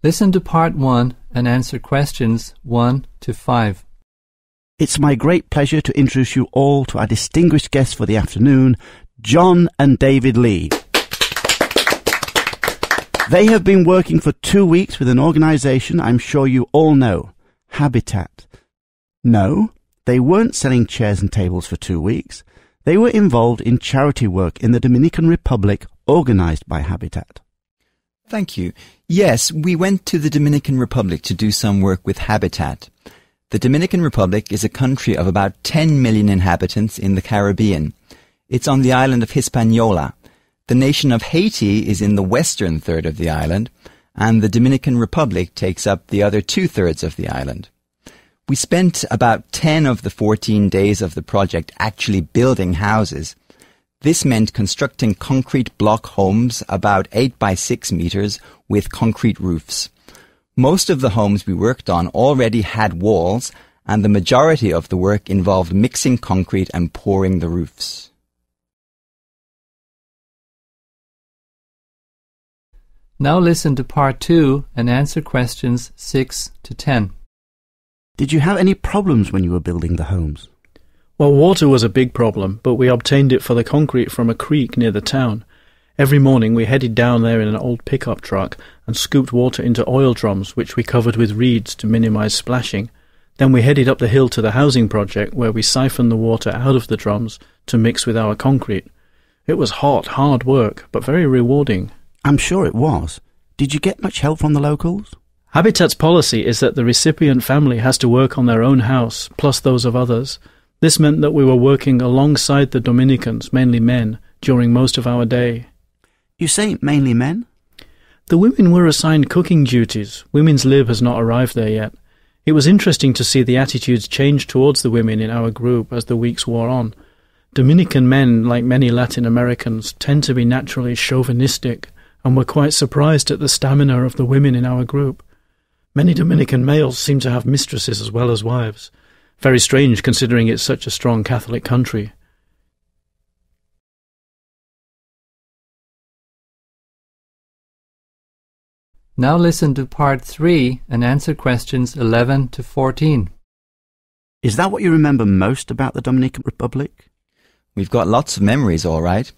Listen to part 1 and answer questions 1 to 5. It's my great pleasure to introduce you all to our distinguished guests for the afternoon, John and David Lee. They have been working for 2 weeks with an organisation I'm sure you all know, Habitat. No, they weren't selling chairs and tables for 2 weeks. They were involved in charity work in the Dominican Republic organised by Habitat. Thank you. Yes, we went to the Dominican Republic to do some work with Habitat. The Dominican Republic is a country of about 10 million inhabitants in the Caribbean. It's on the island of Hispaniola. The nation of Haiti is in the western third of the island, and the Dominican Republic takes up the other 2/3 of the island. We spent about 10 of the 14 days of the project actually building houses. This meant constructing concrete block homes about 8 by 6 meters with concrete roofs. Most of the homes we worked on already had walls, and the majority of the work involved mixing concrete and pouring the roofs. Now listen to part 2 and answer questions 6 to 10. Did you have any problems when you were building the homes? Well, water was a big problem, but we obtained it for the concrete from a creek near the town. Every morning we headed down there in an old pickup truck and scooped water into oil drums, which we covered with reeds to minimize splashing. Then we headed up the hill to the housing project, where we siphoned the water out of the drums to mix with our concrete. It was hot, hard work, but very rewarding. I'm sure it was. Did you get much help from the locals? Habitat's policy is that the recipient family has to work on their own house, plus those of others. This meant that we were working alongside the Dominicans, mainly men, during most of our day. You say mainly men? The women were assigned cooking duties. Women's lib has not arrived there yet. It was interesting to see the attitudes change towards the women in our group as the weeks wore on. Dominican men, like many Latin Americans, tend to be naturally chauvinistic, and were quite surprised at the stamina of the women in our group. Many Dominican males seem to have mistresses as well as wives. Very strange, considering it's such a strong Catholic country. Now listen to part 3 and answer questions 11 to 14. Is that what you remember most about the Dominican Republic? We've got lots of memories, all right.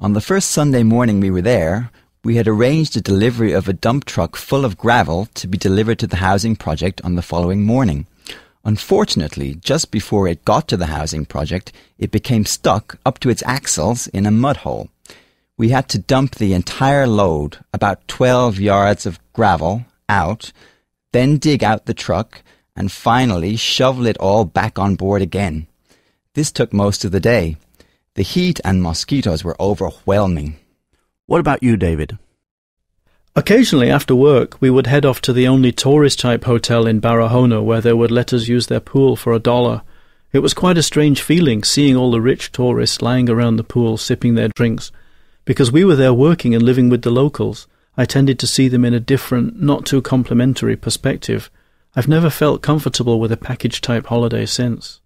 On the first Sunday morning we were there, we had arranged a delivery of a dump truck full of gravel to be delivered to the housing project on the following morning. Unfortunately, just before it got to the housing project, it became stuck up to its axles in a mud hole. We had to dump the entire load, about 12 yards of gravel, out, then dig out the truck, and finally shovel it all back on board again. This took most of the day. The heat and mosquitoes were overwhelming. What about you, David? Occasionally after work, we would head off to the only tourist-type hotel in Barahona where they would let us use their pool for $1. It was quite a strange feeling seeing all the rich tourists lying around the pool sipping their drinks. Because we were there working and living with the locals, I tended to see them in a different, not too complimentary perspective. I've never felt comfortable with a package-type holiday since.